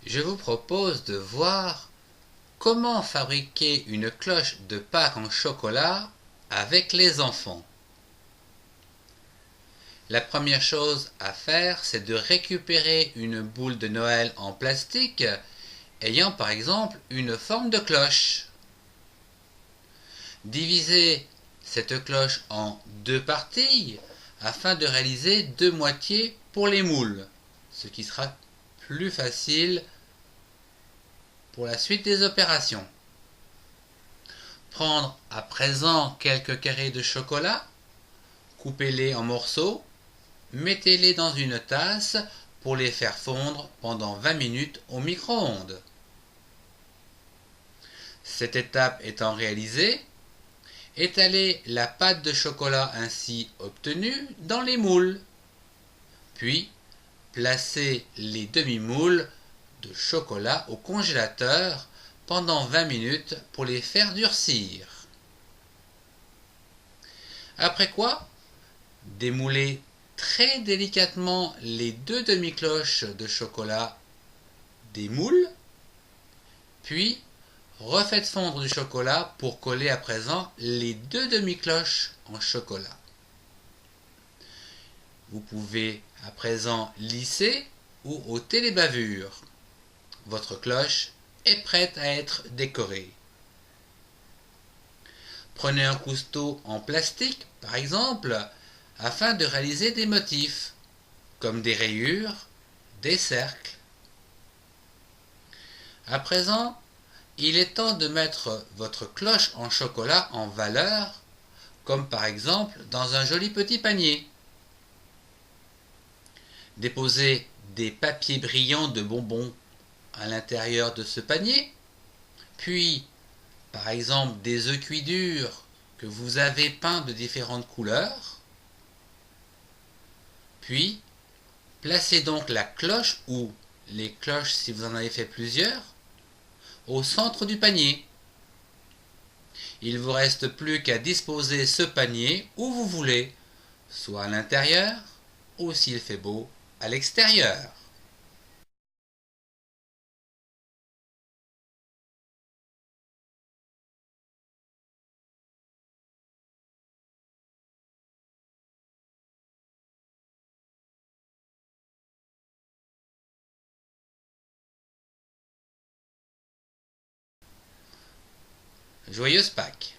Je vous propose de voir comment fabriquer une cloche de Pâques en chocolat avec les enfants. La première chose à faire, c'est de récupérer une boule de Noël en plastique ayant par exemple une forme de cloche. Divisez cette cloche en deux parties afin de réaliser deux moitiés pour les moules, ce qui sera plus facile pour la suite des opérations. Prendre à présent quelques carrés de chocolat, coupez-les en morceaux, mettez-les dans une tasse pour les faire fondre pendant 20 minutes au micro-ondes. Cette étape étant réalisée, étalez la pâte de chocolat ainsi obtenue dans les moules. Puis, placez les demi-moules de chocolat au congélateur pendant 20 minutes pour les faire durcir. Après quoi, démoulez très délicatement les deux demi-cloches de chocolat des moules, puis refaites fondre du chocolat pour coller à présent les deux demi-cloches en chocolat. Vous pouvez à présent lisser ou ôter les bavures. Votre cloche est prête à être décorée. Prenez un couteau en plastique, par exemple, afin de réaliser des motifs, comme des rayures, des cercles. À présent, il est temps de mettre votre cloche en chocolat en valeur, comme par exemple dans un joli petit panier. Déposez des papiers brillants de bonbons à l'intérieur de ce panier, puis par exemple des œufs cuits durs que vous avez peints de différentes couleurs, puis placez donc la cloche ou les cloches si vous en avez fait plusieurs au centre du panier. Il ne vous reste plus qu'à disposer ce panier où vous voulez, soit à l'intérieur ou s'il fait beau à l'extérieur. Joyeuse Pâques!